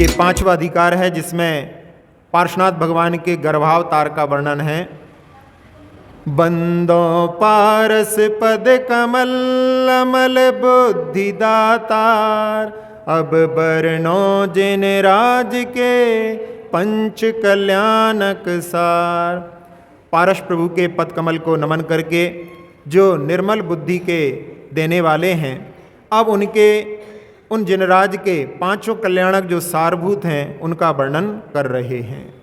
ये पांचवा अधिकार है जिसमें पार्श्वनाथ भगवान के गर्भावतार का वर्णन है। बंदो पारस पद कमल अमल बुद्धि दातार, अब बरनो जिन राज के पंच कल्याणक सार। पारस प्रभु के पद कमल को नमन करके जो निर्मल बुद्धि के देने वाले हैं, अब उन जिनराज के पांचों कल्याणक जो सारभूत हैं उनका वर्णन कर रहे हैं।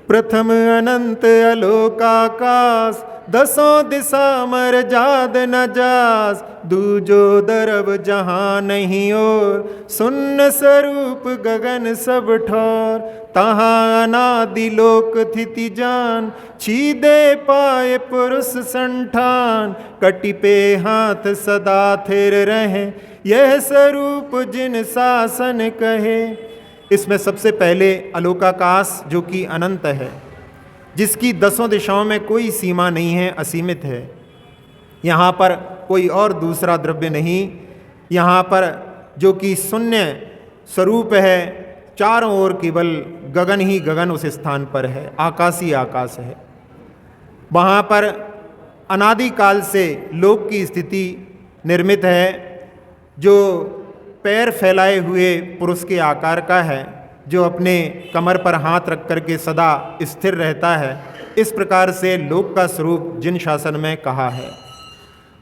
प्रथम अनंत अलोकाकाश, दसों दिशा मर जाद न जास, दूजो दरब जहां नहीं और, सुन्न स्वरूप गगन सब ठोर, तहाँ अनादि लोक थिति जान, छीदे पाए पुरुष संठान, कटि पे हाथ सदा थिर रहे, यह स्वरूप जिन शासन कहे। इसमें सबसे पहले अलोकाकाश जो कि अनंत है, जिसकी दसों दिशाओं में कोई सीमा नहीं है, असीमित है। यहाँ पर कोई और दूसरा द्रव्य नहीं, यहाँ पर जो कि शून्य स्वरूप है, चारों ओर केवल गगन ही गगन उस स्थान पर है, आकाश ही आकाश है। वहाँ पर अनादिकाल से लोक की स्थिति निर्मित है, जो पैर फैलाए हुए पुरुष के आकार का है, जो अपने कमर पर हाथ रख करके सदा स्थिर रहता है। इस प्रकार से लोक का स्वरूप जिन शासन में कहा है।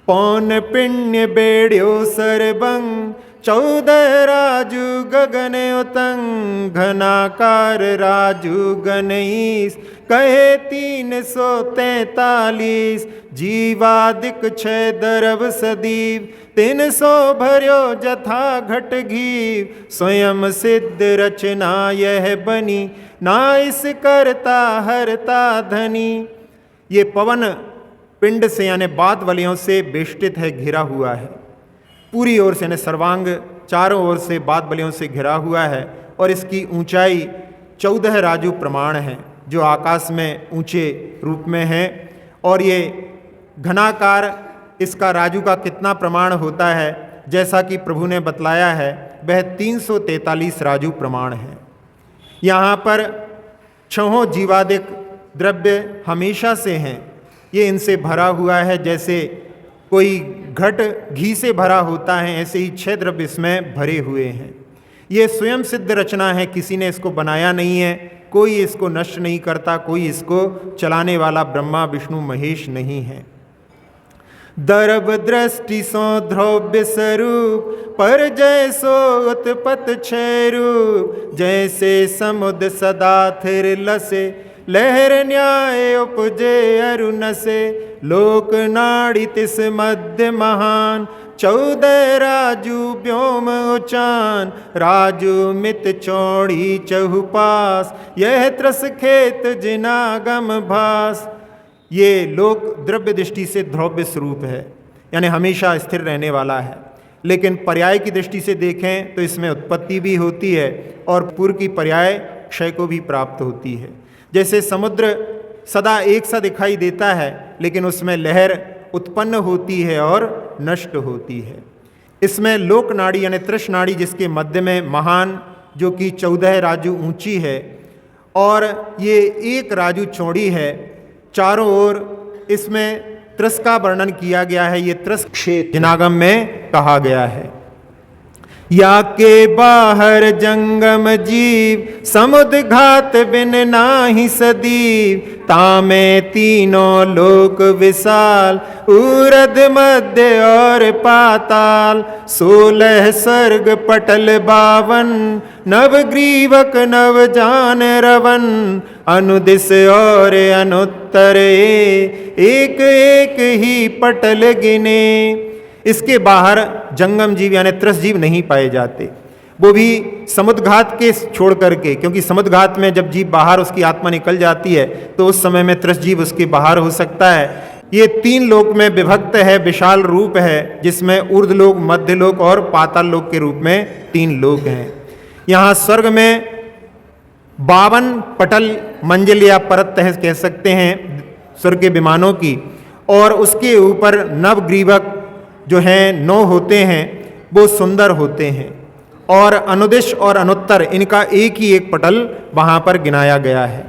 पौन पिण्य बेड़्यो सरबंग, 14 राजू गगन उतंग, घनाकार राजू गणईस, कहे 343, जीवादिक 6 दरब सदीव, 300 भर्यो जथा घट घीव, स्वयं सिद्ध रचना यह बनी, ना इस करता हरता धनी। ये पवन पिंड से यानी बात वलियों से बेष्टित है, घिरा हुआ है, पूरी ओर से यानी सर्वांग चारों ओर से बात बलियों से घिरा हुआ है, और इसकी ऊंचाई 14 राजू प्रमाण है, जो आकाश में ऊंचे रूप में है। और ये घनाकार, इसका राजू का कितना प्रमाण होता है, जैसा कि प्रभु ने बतलाया है, वह 343 राजू प्रमाण है। यहाँ पर 6 जीवादिक द्रव्य हमेशा से हैं, ये इनसे भरा हुआ है। जैसे कोई घट घी से भरा होता है, ऐसे ही 6 द्रव्य इसमें भरे हुए हैं। ये स्वयं सिद्ध रचना है, किसी ने इसको बनाया नहीं है, कोई इसको नष्ट नहीं करता, कोई इसको चलाने वाला ब्रह्मा विष्णु महेश नहीं है। दर्भ दृष्टि सो ध्रुव्य स्वरूप, पर जैसो उत्पत क्षय रूप, जैसे समुद्र सदा थिर लसे, लहर न्याय उपजे अरुण से, लोक नाड़ी तिस मध्य महान, 14 राजू व्योम उचान, राजू मित चौड़ी चहुपास, यह त्रस खेत जिनागम भास। ये लोक द्रव्य दृष्टि से ध्रुव्य स्वरूप है, यानी हमेशा स्थिर रहने वाला है। लेकिन पर्याय की दृष्टि से देखें तो इसमें उत्पत्ति भी होती है और पूर्व की पर्याय क्षय को भी प्राप्त होती है। जैसे समुद्र सदा एक सा दिखाई देता है, लेकिन उसमें लहर उत्पन्न होती है और नष्ट होती है। इसमें लोक नाड़ी यानी तृष नाड़ी, जिसके मध्य में महान, जो कि 14 राजू ऊंची है और ये 1 राजू चौड़ी है, चारों ओर इसमें त्रस का वर्णन किया गया है। ये त्रस क्षेत्र जिनागम में कहा गया है। या के बाहर जंगम जीव, समुद्र घात बिन नाही सदीव, तामे तीनों लोक विशाल, ऊर्ध मध्य और पाताल, 16 स्वर्ग पटल 52, नवग्रीवक नव जान रवन, अनुदिश और अनुत्तर एक एक ही पटल गिने। इसके बाहर जंगम जीव यानी त्रस जीव नहीं पाए जाते, वो भी समुद्रघात के छोड़ करके, क्योंकि समुद्रघात में जब जीव बाहर उसकी आत्मा निकल जाती है तो उस समय में त्रस जीव उसके बाहर हो सकता है। ये 3 लोक में विभक्त है, विशाल रूप है, जिसमें ऊर्ध्वलोक, मध्यलोक और पाताल लोक के रूप में 3 लोक हैं। यहाँ स्वर्ग में 52 पटल मंजिल या परत कह सकते हैं स्वर्ग के विमानों की, और उसके ऊपर नवग्रीवक जो हैं 9 होते हैं, वो सुंदर होते हैं। और अनुदिश और अनुत्तर इनका एक ही एक पटल वहाँ पर गिनाया गया है।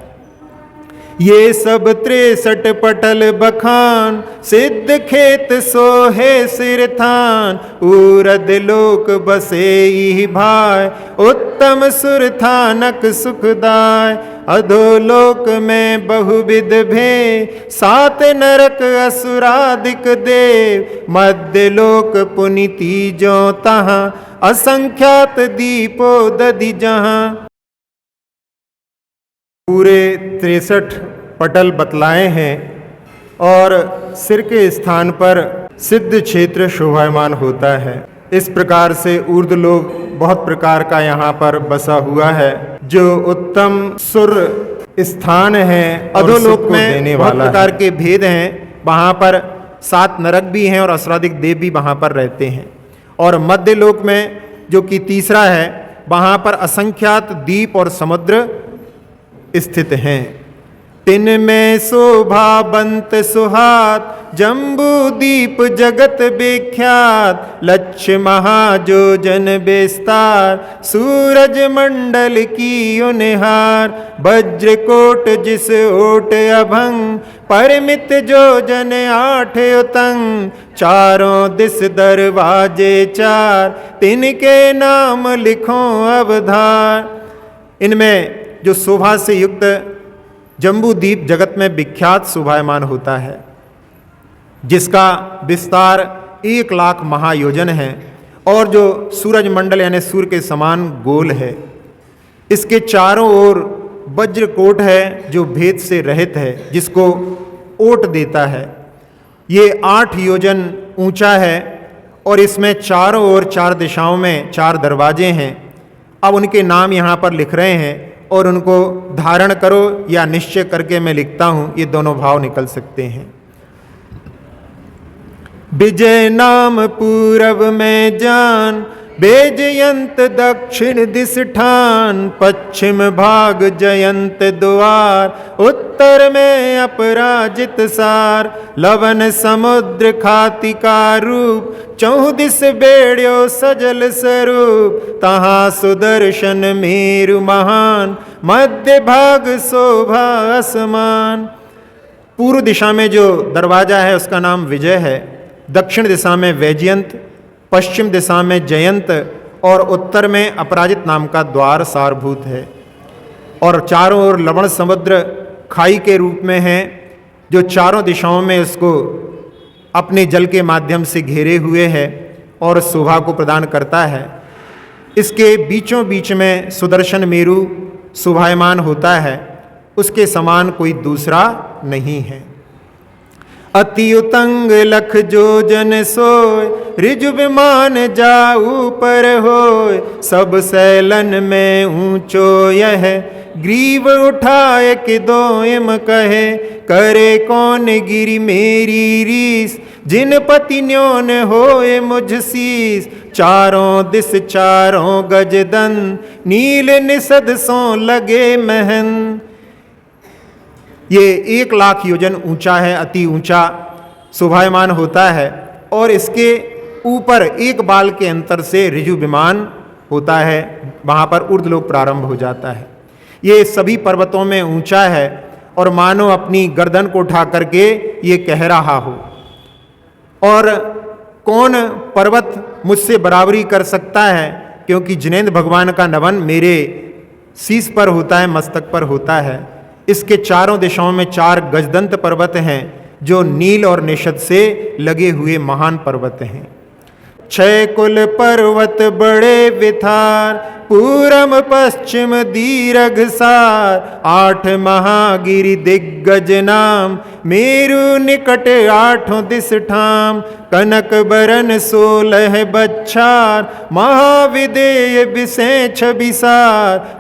ये सब 63 पटल बखान, सिद्ध खेत सोहे सिर थान, उरद लोक बसे ही भाय, उत्तम सुर थानक सुखदाय, अधोलोक में बहुविध भेद, 7 नरक असुरादिक देव, मध्य लोक पुनीति जो तहाँ, असंख्यात दीपो दधि जहाँ। पूरे 63 पटल बतलाए हैं और सिर के स्थान पर सिद्ध क्षेत्र शोभायमान होता है। इस प्रकार से ऊर्ध्वलोक बहुत प्रकार का यहाँ पर बसा हुआ है, जो उत्तम सुर स्थान है। अधोलोक में बहुत प्रकार के भेद हैं, वहाँ पर 7 नरक भी हैं और असुरादिक देव भी वहाँ पर रहते हैं। और मध्य लोक में जो कि तीसरा है, वहाँ पर असंख्यात द्वीप और समुद्र स्थित हैं। तिन में शोभा बंत सुहात, जम्बू दीप जगत विख्यात, लक्ष्य महाजोजन विस्तार, सूरज मंडल की उनहार, वज्रकोट जिस ओट अभंग, परिमित जोजन 8 उतंग, चारों दिस दरवाजे 4, तिनके नाम लिखो अवधार। इनमें जो शोभा से युक्त जम्बू द्वीप जगत में विख्यात शोभायमान होता है, जिसका विस्तार 1 लाख महायोजन है और जो सूरज मंडल यानी सूर्य के समान गोल है। इसके चारों ओर वज्रकोट है जो भेद से रहित है, जिसको ओट देता है। ये 8 योजन ऊंचा है और इसमें चारों ओर 4 दिशाओं में 4 दरवाजे हैं। अब उनके नाम यहाँ पर लिख रहे हैं और उनको धारण करो या निश्चय करके मैं लिखता हूँ, ये दोनों भाव निकल सकते हैं। विजय नाम पूरब में जान, बेजयंत दक्षिण दिस ठान, पश्चिम भाग जयंत द्वार, उत्तर में अपराजित सार, लवन समुद्र खातिका रूप, 14 बेड़ियो सजल स्वरूप, तहाँ सुदर्शन मेरु महान, मध्य भाग शोभा असमान। पूर्व दिशा में जो दरवाजा है उसका नाम विजय है, दक्षिण दिशा में वैजयंत, पश्चिम दिशा में जयंत और उत्तर में अपराजित नाम का द्वार सारभूत है। और चारों ओर लवण समुद्र खाई के रूप में है, जो चारों दिशाओं में उसको अपने जल के माध्यम से घेरे हुए है और शोभा को प्रदान करता है। इसके बीचों बीच में सुदर्शन मेरु शोभायमान होता है, उसके समान कोई दूसरा नहीं है। अति उतंग लख जोजन सोय, ऋजु विमान जाऊ पर होय, सब सैलन में ऊंचो यह, ग्रीव उठाए कि दोयम कहे, करे कौन गिरी मेरी रीस, जिन पति न्योन होए मुझ शीस, चारों दिस चारों गजदन, नील निषद सो लगे महन। ये 1 लाख योजन ऊंचा है, अति ऊंचा शोभायमान होता है और इसके ऊपर 1 बाल के अंतर से ऋजु विमान होता है, वहाँ पर ऊर्ध्वलोक प्रारंभ हो जाता है। ये सभी पर्वतों में ऊंचा है और मानो अपनी गर्दन को उठा करके ये कह रहा हो, और कौन पर्वत मुझसे बराबरी कर सकता है, क्योंकि जिनेंद्र भगवान का नवन मेरे शीश पर होता है, मस्तक पर होता है। इसके चारों दिशाओं में 4 गजदंत पर्वत हैं, जो नील और निषद से लगे हुए महान पर्वत हैं। 6 कुल पर्वत बड़े विथार, पूरम पश्चिम दीर्घ सार, 8 महागिरि दिग्गज नाम, मेरु निकट 8 दिस ठाम, कनक बरन 16 बच्छार, महाविदेय विषय 26,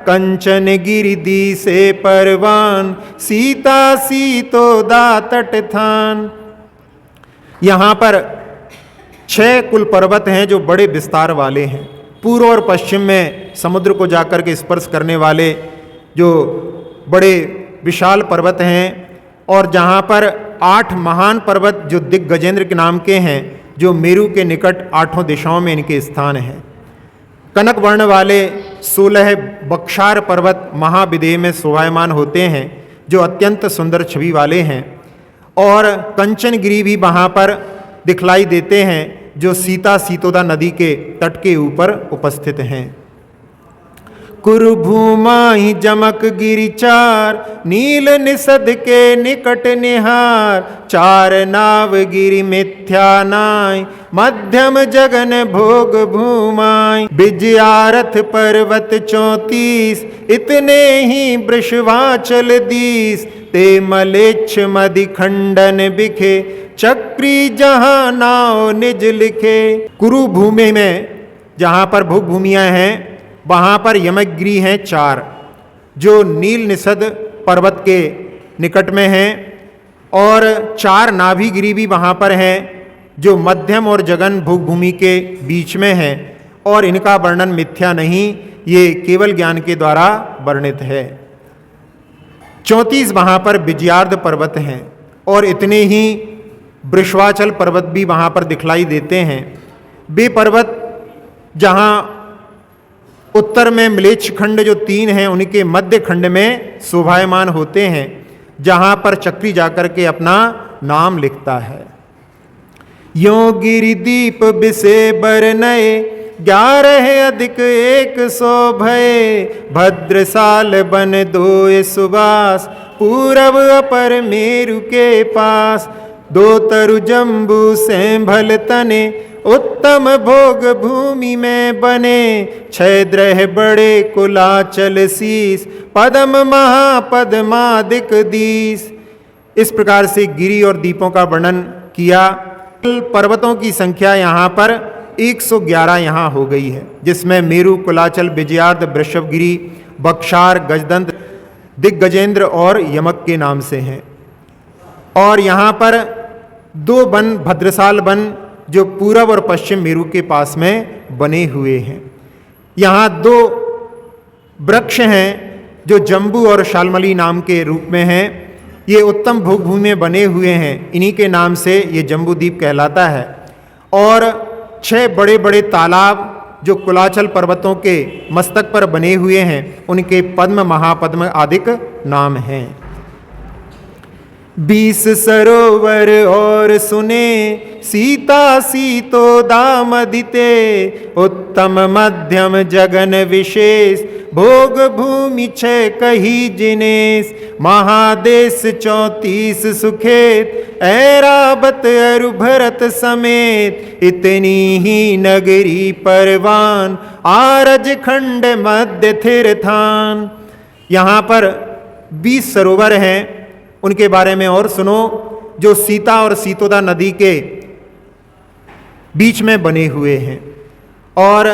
कंचन गिरि दी से परवान, सीता सीतो दातट थान। यहाँ पर 6 कुल पर्वत हैं जो बड़े विस्तार वाले हैं। पूर्व और पश्चिम में समुद्र को जाकर के स्पर्श करने वाले जो बड़े विशाल पर्वत हैं, और जहाँ पर 8 महान पर्वत जो दिग्गजेंद्र के नाम के हैं, जो मेरु के निकट 8 दिशाओं में इनके स्थान हैं। कनक वर्ण वाले 16 बक्षार पर्वत महाविदेह में शोभायमान होते हैं, जो अत्यंत सुंदर छवि वाले हैं। और कंचनगिरी भी वहाँ पर दिखलाई देते हैं, जो सीता सीतोदा नदी के तट के ऊपर उपस्थित हैं। कुरुभूमाहि जमक गिरि चार, नील निषद के निकट निहार। चार नाव गिरि मिथ्या नाय, मध्यम जगन भोग भूमाय। विजयारथ पर्वत 34, इतने ही वृषभाचल दीस। ते मलेच्छ मदि खंडन बिखे, चक्री जहां नाव निज लिखे। कुरुभूमि में जहाँ पर भोग भूमियाँ हैं, वहाँ पर यमगिरी हैं 4, जो नील निषद पर्वत के निकट में हैं। और 4 नाभिगिरी भी वहाँ पर हैं, जो मध्यम और जगन भोग भूमि के बीच में हैं। और इनका वर्णन मिथ्या नहीं, ये केवल ज्ञान के द्वारा वर्णित है। 34 वहाँ पर विजयार्ध पर्वत हैं, और इतने ही वृषभाचल पर्वत भी वहाँ पर दिखलाई देते हैं। वे पर्वत जहाँ उत्तर में म्लेच्छ खंड जो 3 हैं, उनके मध्य खंड में शोभायमान होते हैं, जहाँ पर चक्री जाकर के अपना नाम लिखता है। यों गिरिदीप बिसे बरनए, 11 अधिक 100 भये। भद्रसाल बन 2 सुबास, पूरब अपर मेरु के पास। 2 तरु जम्बू सैंभल तने, उत्तम भोग भूमि में बने। 6 द्रह बड़े कुलाचल शीस, पदम महापदमादिक दीस। इस प्रकार से गिरि और दीपों का वर्णन किया। पर्वतों की संख्या यहाँ पर 111 यहाँ हो गई है, जिसमें मेरु, कुलाचल, विजयार्ध, वृषभगिरी, बक्षार, गजदंत, दिग्गजेंद्र और यमक के नाम से हैं। और यहाँ पर 2 वन, भद्रसाल वन, जो पूरब और पश्चिम मेरु के पास में बने हुए हैं। यहाँ 2 वृक्ष हैं, जो जम्बू और शालमली नाम के रूप में हैं। ये उत्तम भोग भूमि में बने हुए हैं, इन्हीं के नाम से ये जम्बू द्वीप कहलाता है। और 6 बड़े बड़े तालाब जो कुलाचल पर्वतों के मस्तक पर बने हुए हैं, उनके पद्म, महापद्म आदिक नाम हैं। 20 सरोवर और सुने, सीता सीतोदा मदिते। उत्तम मध्यम जगन विशेष, भोग भूमि 6 कही जिनेस। महादेश 34 सुखेत, ऐरावत अरु भरत समेत। इतनी ही नगरी परवान, आरज खंड मध्य थिर थान। यहाँ पर 20 सरोवर हैं, उनके बारे में और सुनो, जो सीता और सीतोदा नदी के बीच में बने हुए हैं। और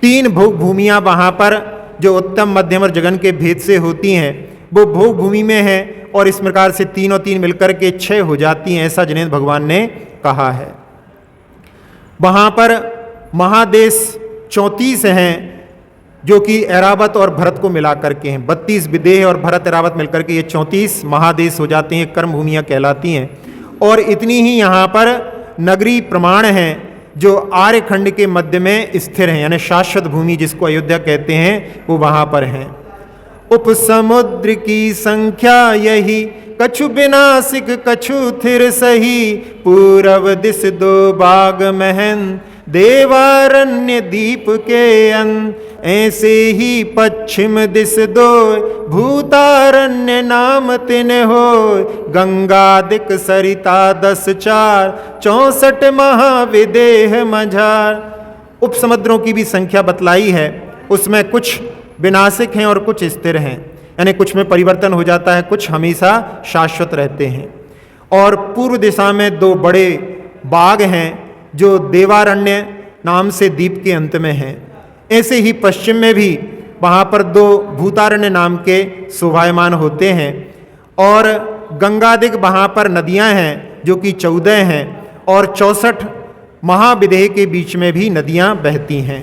3 भोग भूमियाँ वहाँ पर जो उत्तम, मध्यम और जगन के भेद से होती हैं, वो भोग भूमि में है। और इस प्रकार से 3 और 3 मिलकर के 6 हो जाती हैं, ऐसा जिनेन्द्र भगवान ने कहा है। वहाँ पर महादेश 34 हैं, जो कि ऐरावत और भरत को मिलाकर के हैं। 32 विदेह और भरत ऐरावत मिलकर के ये 34 महादेश हो जाते हैं, कर्म भूमियाँ कहलाती हैं। और इतनी ही यहाँ पर नगरी प्रमाण हैं, जो आर्यखंड के मध्य में स्थिर हैं, यानी शाश्वत भूमि जिसको अयोध्या कहते हैं, वो वहाँ पर हैं। उपसमुद्र की संख्या यही, कछु विनाशिक कछु थिर सही। पूरब दिस 2 बाग महन, देवारण्य दीप के अन। ऐसे ही पश्चिम दिस 2 भूतारण्य नाम तिन हो। गंगादिक सरिता 10 4, 64 महाविदेह मझार। उपसमुद्रों की भी संख्या बतलाई है, उसमें कुछ विनाशिक हैं और कुछ स्थिर हैं, यानी कुछ में परिवर्तन हो जाता है, कुछ हमेशा शाश्वत रहते हैं। और पूर्व दिशा में 2 बड़े बाग हैं, जो देवारण्य नाम से द्वीप के अंत में हैं। ऐसे ही पश्चिम में भी वहाँ पर 2 भूतारण्य नाम के शोभायमान होते हैं। और गंगादिक वहाँ पर नदियाँ हैं, जो कि 14 हैं। और 64 महाविदेह के बीच में भी नदियाँ बहती हैं।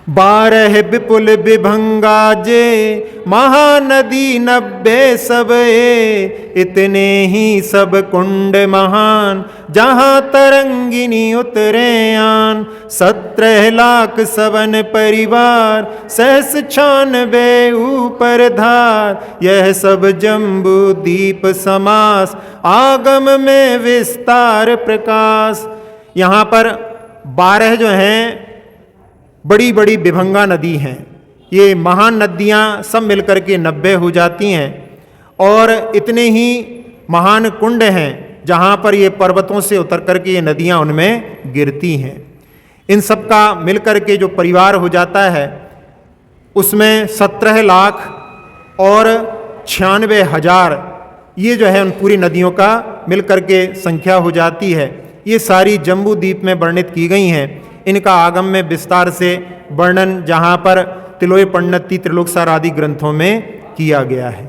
12 विपुल विभंगा जे, महानदी 90 सब ए, इतने ही सब कुंड महान, जहाँ तरंगिनी उतरे आन। 17 लाख सवन परिवार, 96 ऊपर धार, यह सब जम्बू दीप समास, आगम में विस्तार प्रकाश। यहाँ पर 12 जो हैं बड़ी बड़ी विभंगा नदी हैं। ये महान नदियाँ सब मिलकर के 90 हो जाती हैं, और इतने ही महान कुंड हैं जहाँ पर ये पर्वतों से उतर करके ये नदियाँ उनमें गिरती हैं। इन सब का मिलकर के जो परिवार हो जाता है उसमें 17 लाख और 96,000 ये जो है उन पूरी नदियों का मिलकर के संख्या हो जाती है। ये सारी जम्बू द्वीप में वर्णित की गई हैं। इनका आगम में विस्तार से वर्णन जहाँ पर तिलोय पण्णति त्रिलोकसार आदि ग्रंथों में किया गया है।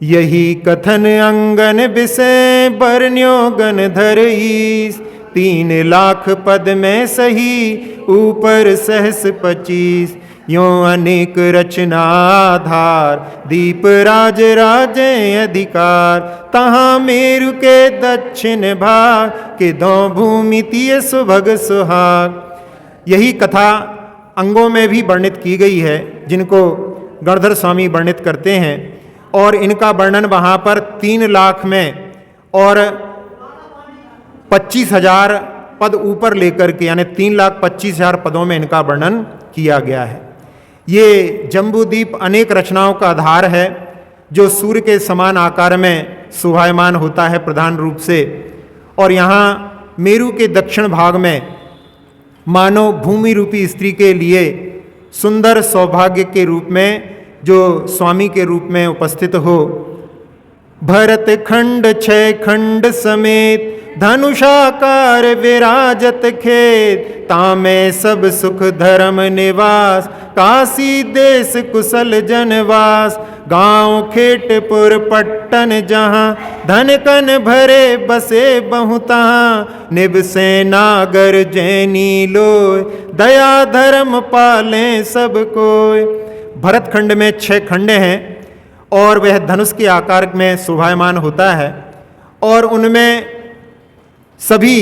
यही कथन अंगन विषय बरन्यो गणधर ईस, 3 लाख पद में सही ऊपर सहस 25, यों अनेक रचना आधार, दीप राज राजे अधिकार, तहाँ मेरु के दक्षिण भाग, के दो भूमि तिय सुभग सुहाग। यही कथा अंगों में भी वर्णित की गई है जिनको गणधर स्वामी वर्णित करते हैं, और इनका वर्णन वहाँ पर 3 लाख में और 25,000 पद ऊपर लेकर के, यानी 3,25,000 पदों में इनका वर्णन किया गया है। ये जम्बूद्वीप अनेक रचनाओं का आधार है, जो सूर्य के समान आकार में शोभायमान होता है प्रधान रूप से, और यहाँ मेरु के दक्षिण भाग में मानव भूमि रूपी स्त्री के लिए सुंदर सौभाग्य के रूप में जो स्वामी के रूप में उपस्थित हो। भरत खंड 6 खंड समेत, धनुषाकार विराजत खेत, तामे सब सुख धर्म निवास, काशी देश कुशल जनवास, गांव खेटपुर पट्टन जहाँ, धन कन भरे बसे बहुतहाँ, निबसे नागर जैनी लोय, दया धर्म पालें सब कोय। भरत खंड में 6 खंड हैं और वह धनुष के आकार में शोभायमान होता है, और उनमें सभी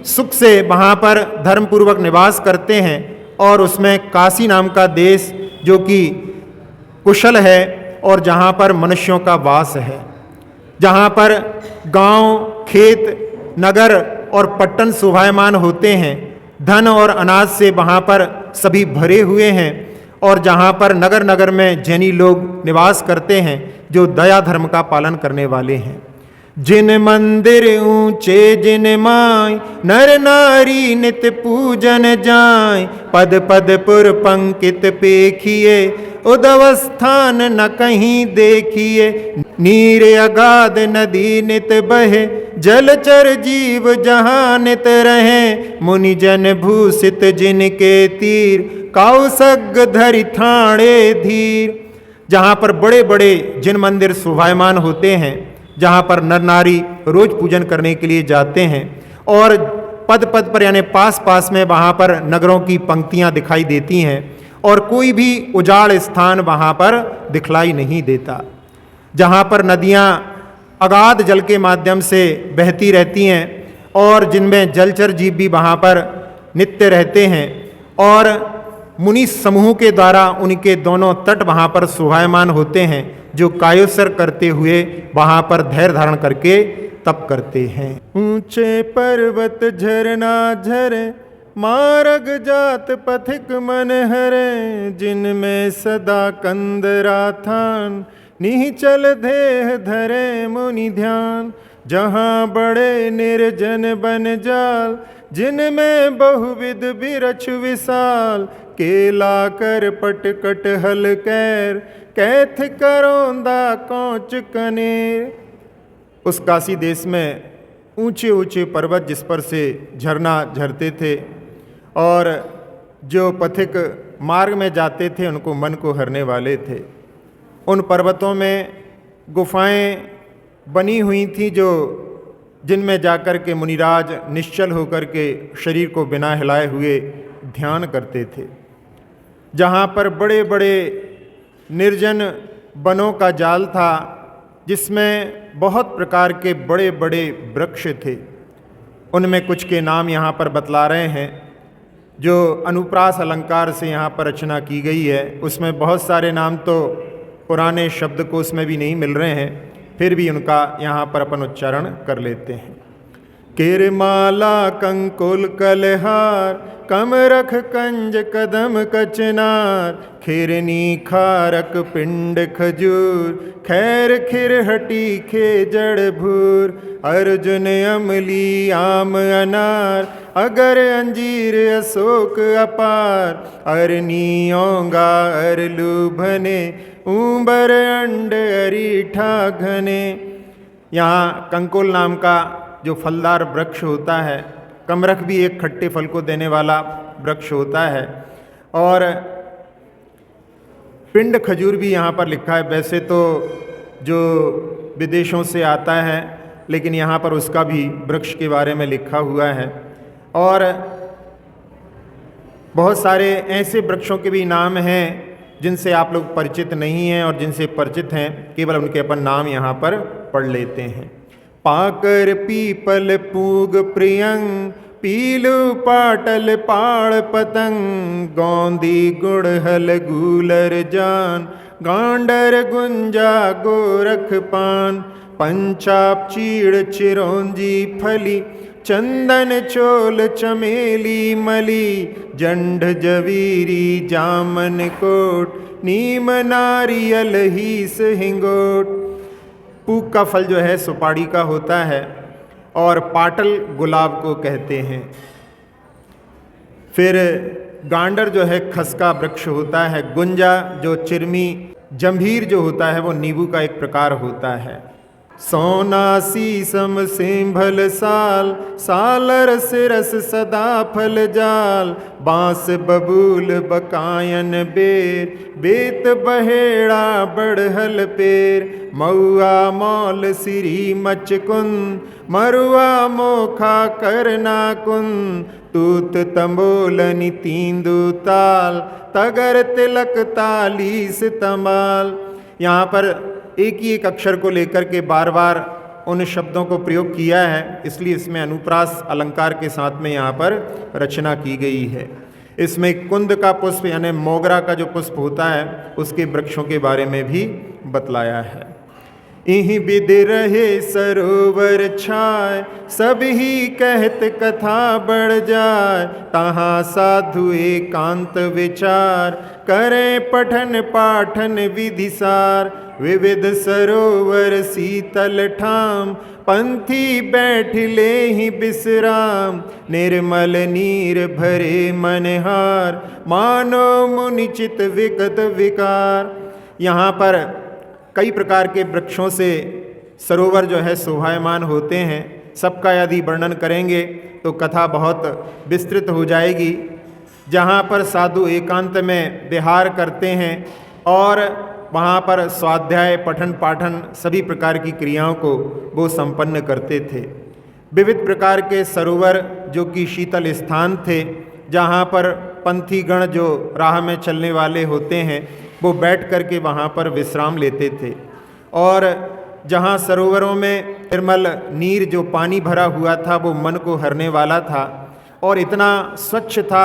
सुख से वहाँ पर धर्मपूर्वक निवास करते हैं, और उसमें काशी नाम का देश जो कि कुशल है और जहाँ पर मनुष्यों का वास है, जहाँ पर गांव, खेत, नगर और पट्टन शोभायमान होते हैं, धन और अनाज से वहाँ पर सभी भरे हुए हैं, और जहाँ पर नगर नगर में जैनी लोग निवास करते हैं जो दया धर्म का पालन करने वाले हैं। जिन मंदिर ऊंचे जिन माय, नर नारी नित पूजन जाय, पद पद पुर पंकित पेखिए, उदव स्थान न कहीं देखिए, नीर अगाध नदी नित बहे, जलचर जीव जहाँ नित रहे, मुनि जन भूषित जिनके तीर, कौसग धरि ठाणे धीर। जहाँ पर बड़े बड़े जिन मंदिर शोभायमान होते हैं, जहाँ पर नर नारी रोज पूजन करने के लिए जाते हैं, और पद पद पर यानी पास पास में वहाँ पर नगरों की पंक्तियाँ दिखाई देती हैं, और कोई भी उजाड़ स्थान वहाँ पर दिखलाई नहीं देता। जहाँ पर नदियाँ अगाध जल के माध्यम से बहती रहती हैं, और जिनमें जलचर जीव भी वहाँ पर नित्य रहते हैं, और मुनि समूह के द्वारा उनके दोनों तट वहाँ पर शोभायमान होते हैं, जो कायोत्सर्ग करते हुए वहाँ पर धैर्य धारण करके तप करते हैं। ऊंचे पर्वत झरना झरे, मार्ग जात पथिक मन हरे, जिनमें सदा कंदरा थान, निश्चल देह धरे मुनि ध्यान, जहाँ बड़े निर्जन बन जाल, जिनमें बहुविध बिरछ विशाल, केला कर पट कटहल कैर, कैथ करोंदा कौच कनेर। उस काशी देश में ऊंचे ऊंचे पर्वत जिस पर से झरना झरते थे, और जो पथिक मार्ग में जाते थे उनको मन को हरने वाले थे। उन पर्वतों में गुफाएं बनी हुई थी, जो जिनमें जाकर के मुनिराज निश्चल होकर के शरीर को बिना हिलाए हुए ध्यान करते थे। जहाँ पर बड़े बड़े निर्जन वनों का जाल था, जिसमें बहुत प्रकार के बड़े बड़े वृक्ष थे। उनमें कुछ के नाम यहाँ पर बतला रहे हैं। जो अनुप्रास अलंकार से यहाँ पर रचना की गई है, उसमें बहुत सारे नाम तो पुराने शब्दकोश में भी नहीं मिल रहे हैं, फिर भी उनका यहाँ पर अपन उच्चारण कर लेते हैं। किरमाला कंकुल कलहार, कमरख कंज कदम कचनार, खिरनी खारक पिंड खजूर, खैर खिरहटी खे जड़ भूर, अर्जुन अमली आम अनार, अगर अंजीर अशोक अपार, अरनी औंगा अरलू भने, ऊबर अंड अरीठा घने। यहाँ कंकुल नाम का जो फलदार वृक्ष होता है, कमरख भी एक खट्टे फल को देने वाला वृक्ष होता है, और पिंड खजूर भी यहाँ पर लिखा है। वैसे तो जो विदेशों से आता है, लेकिन यहाँ पर उसका भी वृक्ष के बारे में लिखा हुआ है। और बहुत सारे ऐसे वृक्षों के भी नाम हैं जिनसे आप लोग परिचित नहीं हैं, और जिनसे परिचित हैं केवल उनके अपन नाम यहाँ पर पढ़ लेते हैं। पाकर पीपल पूग प्रियंग, पीलू पाटल पाड़ पतंग, गौंदी गुड़हल गूलर जान, गांडर गुंजा गोरख पान, पंचाप चीड़ चिरौंजी फली, चंदन चोल चमेली मली, जंड जवीरी जामन कोट, नीम नारियल हीस हिंगोट। पूग का फल जो है सुपारी का होता है, और पाटल गुलाब को कहते हैं। फिर गांडर जो है खस का वृक्ष होता है, गुंजा जो चिरमी, जंभीर जो होता है वो नींबू का एक प्रकार होता है। सोना सीसम सेंभल साल, सालर सिरस सदा फल जाल, बांस बबूल बकायन बेर, बेत बहेड़ा बड़हल पेर, मऊआ मौल सिरी मचकुन, मरुआ मोखा करना कुन, तूत तंबोलनि तींदू ताल, तगर तिलक तालीस तमाल। यहाँ पर एक ही एक अक्षर को लेकर के बार बार उन शब्दों को प्रयोग किया है, इसलिए इसमें अनुप्रास अलंकार के साथ में यहाँ पर रचना की गई है। इसमें कुंद का पुष्प यानी मोगरा का जो पुष्प होता है, उसके वृक्षों के बारे में भी बतलाया है। इहि बिद रहे सरोवर छाय, सब ही कहत कथा बढ़ जाय, तहाँ साधु एकांत विचार, करें पठन पाठन विधिसार, विविध सरोवर शीतल ठाम, पंथी बैठ ले ही विश्राम, निर्मल नीर भरे मनहार, मानो मुनिचित विगत विकार। यहाँ पर कई प्रकार के वृक्षों से सरोवर जो है शोभायमान होते हैं। सबका यदि वर्णन करेंगे तो कथा बहुत विस्तृत हो जाएगी। जहाँ पर साधु एकांत में विहार करते हैं और वहाँ पर स्वाध्याय पठन पाठन सभी प्रकार की क्रियाओं को वो संपन्न करते थे। विविध प्रकार के सरोवर जो कि शीतल स्थान थे, जहाँ पर पंथी गण जो राह में चलने वाले होते हैं वो बैठ कर के वहाँ पर विश्राम लेते थे। और जहाँ सरोवरों में निर्मल नीर जो पानी भरा हुआ था वो मन को हरने वाला था और इतना स्वच्छ था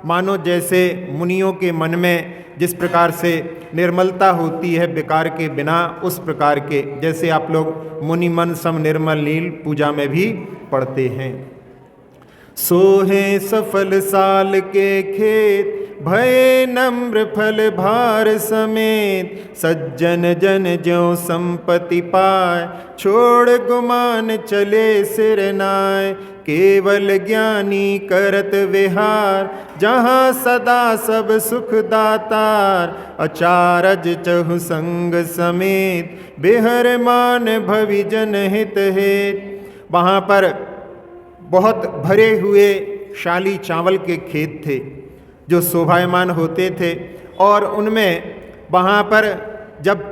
मानो जैसे मुनियों के मन में जिस प्रकार से निर्मलता होती है विकार के बिना, उस प्रकार के जैसे आप लोग मुनि मन सम निर्मल नील पूजा में भी पढ़ते हैं। सोहे सफल साल के खेत, भये नम्र फल भार समेत, सज्जन जन ज्यों संपत्ति पाए, छोड़ गुमान चले सिर नाय, केवल ज्ञानी करत विहार, जहाँ सदा सब सुख दातार, अचारज चहु संग समेत, बेहर मान भवि जन हित हेत। वहाँ पर बहुत भरे हुए शाली चावल के खेत थे जो शोभायमान होते थे और उनमें वहाँ पर जब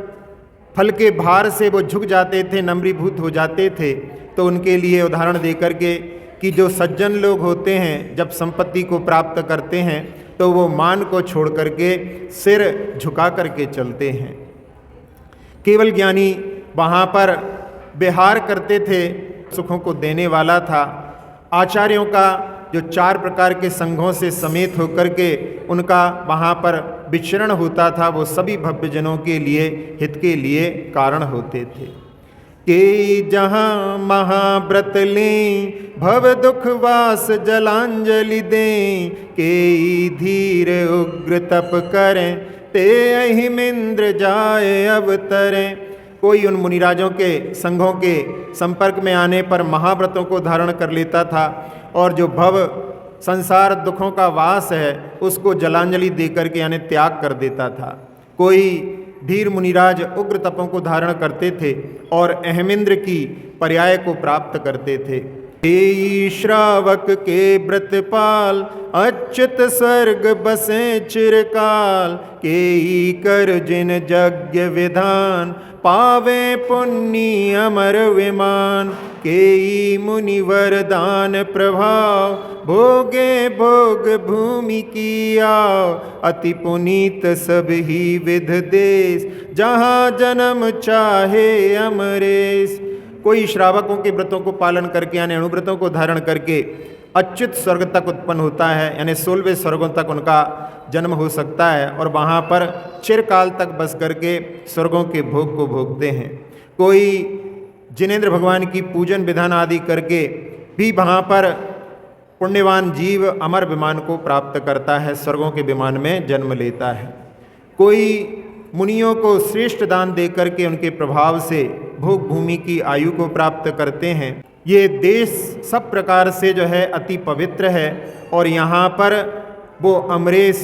फल के भार से वो झुक जाते थे, नम्रीभूत हो जाते थे, तो उनके लिए उदाहरण दे करके कि जो सज्जन लोग होते हैं जब संपत्ति को प्राप्त करते हैं तो वो मान को छोड़ करके सिर झुका करके चलते हैं। केवल ज्ञानी वहाँ पर विहार करते थे, सुखों को देने वाला था। आचार्यों का जो 4 प्रकार के संघों से समेत होकर के उनका वहाँ पर विचरण होता था, वो सभी भव्यजनों के लिए हित के लिए कारण होते थे। के जहाँ महाव्रत लें भव दुख वास जलांजलि दें, के धीर उग्र तप करें ते अहिमिंद्र जाए अवतरें। कोई उन मुनिराजों के संघों के संपर्क में आने पर महाव्रतों को धारण कर लेता था और जो भव संसार दुखों का वास है उसको जलांजलि दे करके यानी त्याग कर देता था। कोई धीर मुनिराज उग्र तपों को धारण करते थे और अहमिंद्र की पर्याय को प्राप्त करते थे। हे श्रावक के व्रतपाल अच्युत स्वर्ग बसे चिरकाल, के कर जिन यज्ञ विधान पावे पुण्य अमर विमान, के मुनि वरदान प्रभाव भोगे भोग भूमि की आओ, अति पुनीत सब ही विध देश जहाँ जन्म चाहे अमरेश। कोई श्रावकों के व्रतों को पालन करके यानी अणुव्रतों को धारण करके अच्युत स्वर्ग तक उत्पन्न होता है, यानी 16वें स्वर्गों तक उनका जन्म हो सकता है और वहाँ पर चिरकाल तक बस करके स्वर्गों के भोग को भोगते हैं। कोई जिनेंद्र भगवान की पूजन विधान आदि करके भी वहाँ पर पुण्यवान जीव अमर विमान को प्राप्त करता है, स्वर्गों के विमान में जन्म लेता है। कोई मुनियों को श्रेष्ठ दान दे करके उनके प्रभाव से भोग भूमि की आयु को प्राप्त करते हैं। ये देश सब प्रकार से जो है अति पवित्र है और यहाँ पर वो अमरेश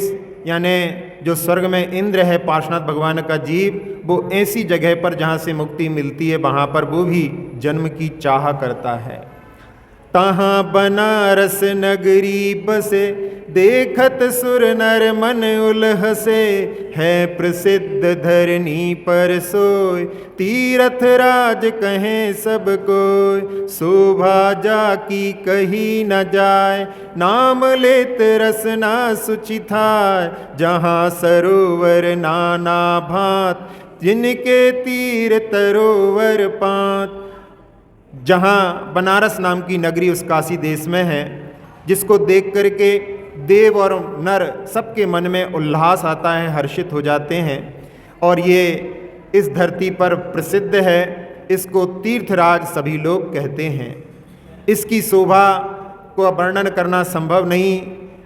यानी जो स्वर्ग में इंद्र है पार्श्वनाथ भगवान का जीव, वो ऐसी जगह पर जहाँ से मुक्ति मिलती है वहाँ पर वो भी जन्म की चाह करता है। तहाँ बनारस नगरी बसे देखत सुर नर मन उल्हसे, है प्रसिद्ध धरनी पर सोय तीरथ राज कहें सब कोय, शोभा जा की कही न जाय नाम लेत रसना सुचि थाय, जहाँ सरोवर नाना भांत जिनके तीर तरोवर पांत। जहाँ बनारस नाम की नगरी उस काशी देश में है, जिसको देख करके देव और नर सबके मन में उल्लास आता है, हर्षित हो जाते हैं और ये इस धरती पर प्रसिद्ध है। इसको तीर्थराज सभी लोग कहते हैं। इसकी शोभा को वर्णन करना संभव नहीं,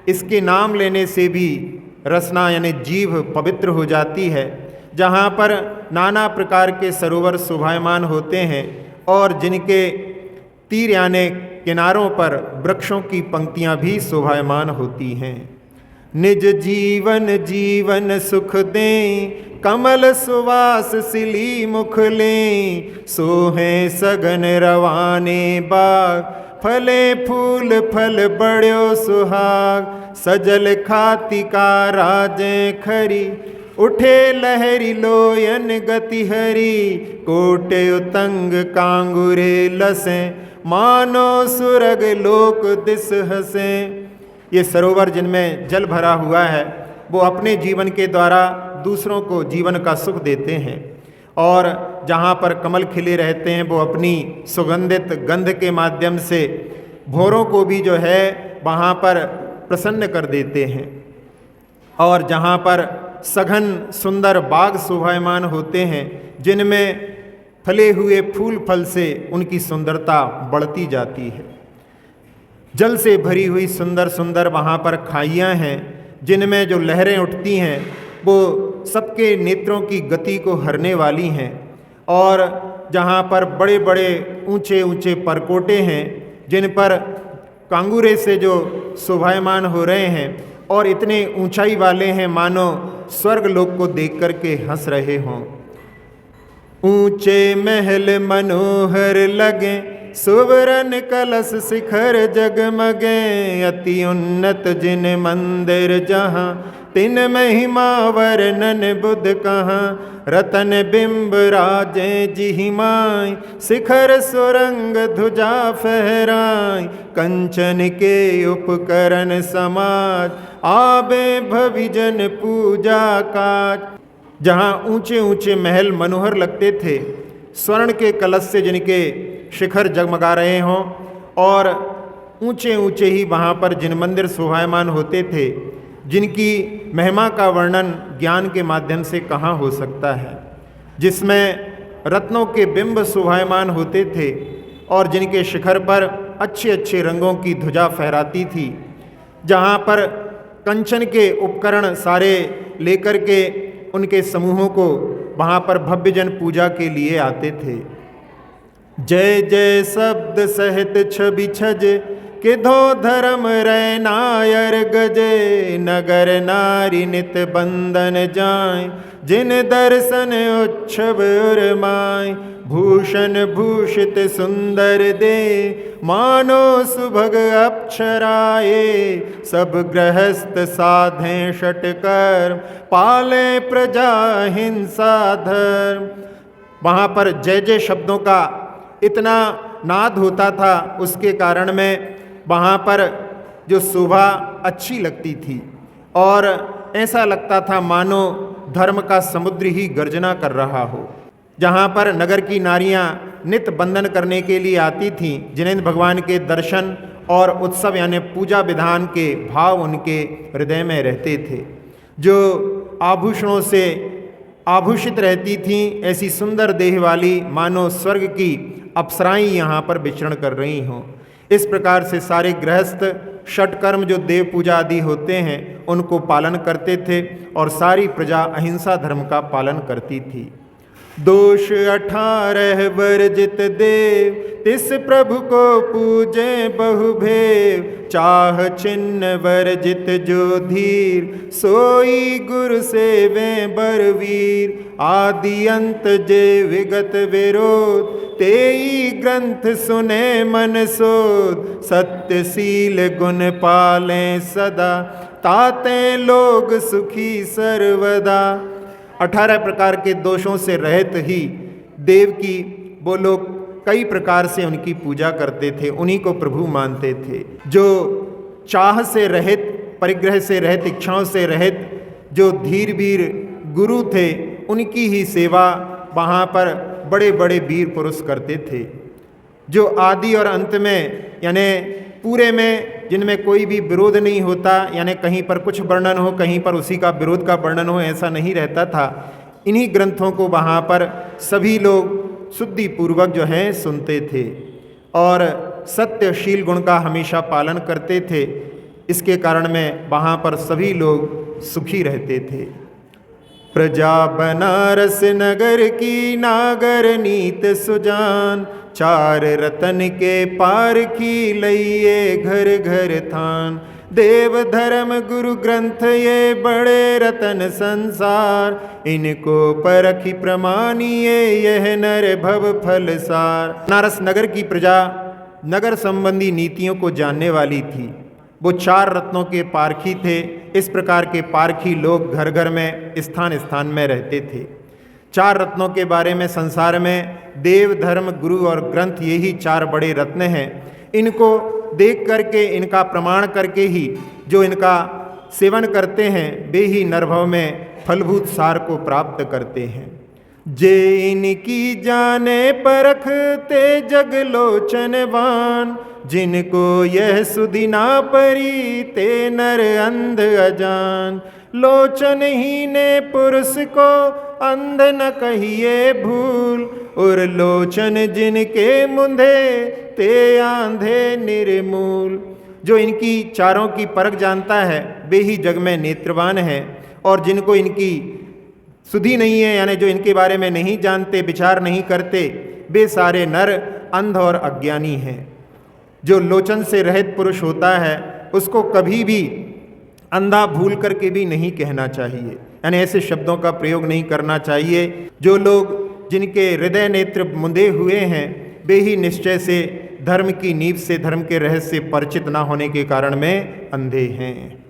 इसके नाम लेने से भी रसना यानी जीव पवित्र हो जाती है। जहाँ पर नाना प्रकार के सरोवर शोभायमान होते हैं और जिनके तीर यानी किनारों पर वृक्षों की पंक्तियां भी शोभायमान होती हैं। निज जीवन जीवन सुख दें कमल सुवास सिली मुख लें, सोहें सगन रवाने बाग फले फूल फल बड़ो सुहाग, सजल खातिका राजें खरी उठे लहरी लोयन गति हरी, कोटे उतंग कांगुरे लसें मानो सुरग लोक दिस हंसे। ये सरोवर जिनमें जल भरा हुआ है वो अपने जीवन के द्वारा दूसरों को जीवन का सुख देते हैं और जहाँ पर कमल खिले रहते हैं वो अपनी सुगंधित गंध के माध्यम से भौरों को भी जो है वहाँ पर प्रसन्न कर देते हैं। और जहाँ पर सघन सुंदर बाग शोभायमान होते हैं जिनमें फले हुए फूल फल से उनकी सुंदरता बढ़ती जाती है। जल से भरी हुई सुंदर सुंदर वहाँ पर खाइयाँ हैं जिनमें जो लहरें उठती हैं वो सबके नेत्रों की गति को हरने वाली हैं। और जहाँ पर बड़े बड़े ऊंचे ऊंचे परकोटे हैं जिन पर कांगूरे से जो शोभायमान हो रहे हैं और इतने ऊंचाई वाले हैं मानो स्वर्ग लोक को देख करके हंस रहे हों। ऊंचे महल मनोहर लगे सुवरन कलश शिखर जगमगे, अति उन्नत जिन मंदिर जहाँ, तिन महिमा वर्णन बुध कहाँ। रतन बिंब राजे जिहि माय, शिखर सुरंग ध्वजा फहराय। कंचन के उपकरण समाज, आबे भविजन पूजा काज। जहाँ ऊंचे ऊंचे महल मनोहर लगते थे, स्वर्ण के कलश से जिनके शिखर जगमगा रहे हों, और ऊंचे ऊंचे ही वहाँ पर जिन मंदिर शोभायमान होते थे, जिनकी महिमा का वर्णन ज्ञान के माध्यम से कहाँ हो सकता है, जिसमें रत्नों के बिंब शोभायमान होते थे और जिनके शिखर पर अच्छे अच्छे रंगों की ध्वजा फहराती थी, जहाँ पर कंचन के उपकरण सारे लेकर के उनके समूहों को वहाँ पर भव्य जन पूजा के लिए आते थे। जय जय शब्द सहित छवि छज, किधो धर्म रै नायर गजे। नगर नारी नित बंदन जाय, जिन दर्शन उच्छब उर्माय। भूषण भूषित सुंदर दे, मानो सुभग अप्सराए। सब गृहस्थ साधें षटकर्म, पाले प्रजा हिंसा धर्म। वहाँ पर जय जय शब्दों का इतना नाद होता था, उसके कारण में वहाँ पर जो शोभा अच्छी लगती थी और ऐसा लगता था मानो धर्म का समुद्र ही गर्जना कर रहा हो। जहाँ पर नगर की नारियाँ नित बंदन करने के लिए आती थीं, जिन्हें भगवान के दर्शन और उत्सव यानी पूजा विधान के भाव उनके हृदय में रहते थे, जो आभूषणों से आभूषित रहती थीं, ऐसी सुंदर देह वाली मानो स्वर्ग की अप्सराएं यहाँ पर विचरण कर रही हों। इस प्रकार से सारे गृहस्थ षटकर्म जो देव पूजा आदि होते हैं उनको पालन करते थे और सारी प्रजा अहिंसा धर्म का पालन करती थी। दोष 18 वर्जित देव, तिस प्रभु को पूजे बहुभेव। चाह चिन्ह वर्जित जो धीर, सोई गुरु सेवे बरवीर। आदि अंत जे विगत विरोध, तेई ग्रंथ सुने मन सोध। सत्यशील गुण पालें सदा, ताते लोग सुखी सर्वदा। 18 प्रकार के दोषों से रहित ही देव की वो लोग कई प्रकार से उनकी पूजा करते थे, उन्हीं को प्रभु मानते थे। जो चाह से रहित, परिग्रह से रहित, इच्छाओं से रहित जो धीर वीर गुरु थे, उनकी ही सेवा वहाँ पर बड़े बड़े वीर पुरुष करते थे। जो आदि और अंत में यानी पूरे में जिनमें कोई भी विरोध नहीं होता, यानी कहीं पर कुछ वर्णन हो, कहीं पर उसी का विरोध का वर्णन हो, ऐसा नहीं रहता था। इन्हीं ग्रंथों को वहाँ पर सभी लोग शुद्धि पूर्वक जो है सुनते थे और सत्यशील गुण का हमेशा पालन करते थे। इसके कारण में वहाँ पर सभी लोग सुखी रहते थे। प्रजा बनारस नगर की, नागर नीत सुजान। चार रतन के पार की, लइए घर घर थान। देव धर्म गुरु ग्रंथ ये बड़े रतन संसार। इनको परखी प्रमाणिए, यह नर भव फल सार। बनारस नगर की प्रजा नगर संबंधी नीतियों को जानने वाली थी। वो 4 रत्नों के पारखी थे। इस प्रकार के पारखी लोग घर घर में, स्थान स्थान में रहते थे। 4 रत्नों के बारे में संसार में देव, धर्म, गुरु और ग्रंथ, यही 4 बड़े रत्न हैं। इनको देख करके, इनका प्रमाण करके ही जो इनका सेवन करते हैं, वे ही नरभव में फलभूत सार को प्राप्त करते हैं। जे इनकी जाने परखते जग लोचनवान। जिनको यह सुधि ना परी, ते नर अंध अजान। लोचन ही ने पुरुष को, अंध न कहिए भूल। और लोचन जिनके मुंधे, ते आंधे निर्मूल। जो इनकी चारों की परख जानता है, वे ही जग में नेत्रवान है। और जिनको इनकी सुधि नहीं है, यानी जो इनके बारे में नहीं जानते, विचार नहीं करते, वे सारे नर अंध और अज्ञानी हैं। जो लोचन से रहित पुरुष होता है, उसको कभी भी अंधा भूल करके भी नहीं कहना चाहिए, यानी ऐसे शब्दों का प्रयोग नहीं करना चाहिए। जो लोग जिनके हृदय नेत्र मुंदे हुए हैं, वे ही निश्चय से धर्म की नींव से, धर्म के रहस्य परिचित ना होने के कारण में अंधे हैं।